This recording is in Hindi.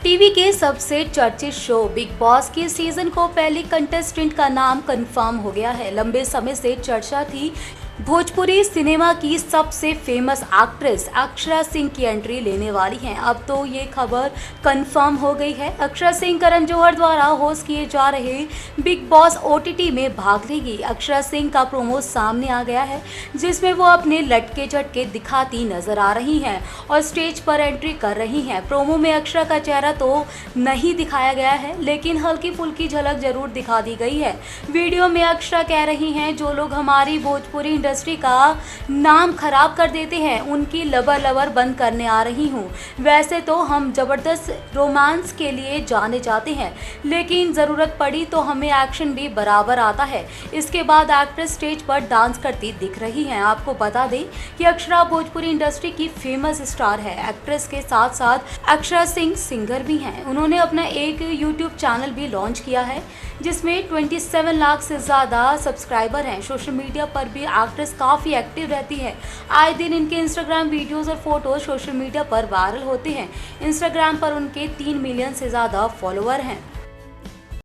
टीवी के सबसे चर्चित शो बिग बॉस के सीजन को पहले कंटेस्टेंट का नाम कंफर्म हो गया है। लंबे समय से चर्चा थी भोजपुरी सिनेमा की सबसे फेमस एक्ट्रेस अक्षरा सिंह की एंट्री लेने वाली हैं। अब तो ये खबर कंफर्म हो गई है। अक्षरा सिंह करण जौहर द्वारा होस्ट किए जा रहे बिग बॉस ओटीटी में भाग लेगी। अक्षरा सिंह का प्रोमो सामने आ गया है, जिसमें वो अपने लटके झटके दिखाती नजर आ रही हैं और स्टेज पर एंट्री कर रही हैं। प्रोमो में अक्षरा का चेहरा तो नहीं दिखाया गया है, लेकिन हल्की फुल्की झलक जरूर दिखा दी गई है। वीडियो में अक्षरा कह रही हैं, जो लोग हमारी भोजपुरी इंडस्ट्री का नाम खराब कर देते हैं उनकी लबर लबर बंद करने आ रही हूँ। वैसे तो हम जबरदस्त रोमांस के लिए जाने जाते हैं, लेकिन ज़रूरत पड़ी तो हमें एक्शन भी बराबर आता है। इसके बाद एक्ट्रेस स्टेज पर डांस करती दिख रही हैं। आपको बता दें कि अक्षरा भोजपुरी इंडस्ट्री की फेमस स्टार है। एक्ट्रेस के साथ साथ अक्षरा सिंह सिंगर भी हैं। उन्होंने अपना एक यूट्यूब चैनल भी लॉन्च किया है, जिसमें 27 लाख से ज़्यादा सब्सक्राइबर हैं। सोशल मीडिया पर भी एक्ट्रेस काफ़ी एक्टिव रहती है। आए दिन इनके इंस्टाग्राम वीडियोस और फोटोज सोशल मीडिया पर वायरल होते हैं। इंस्टाग्राम पर उनके 3 मिलियन से ज़्यादा फॉलोअर हैं।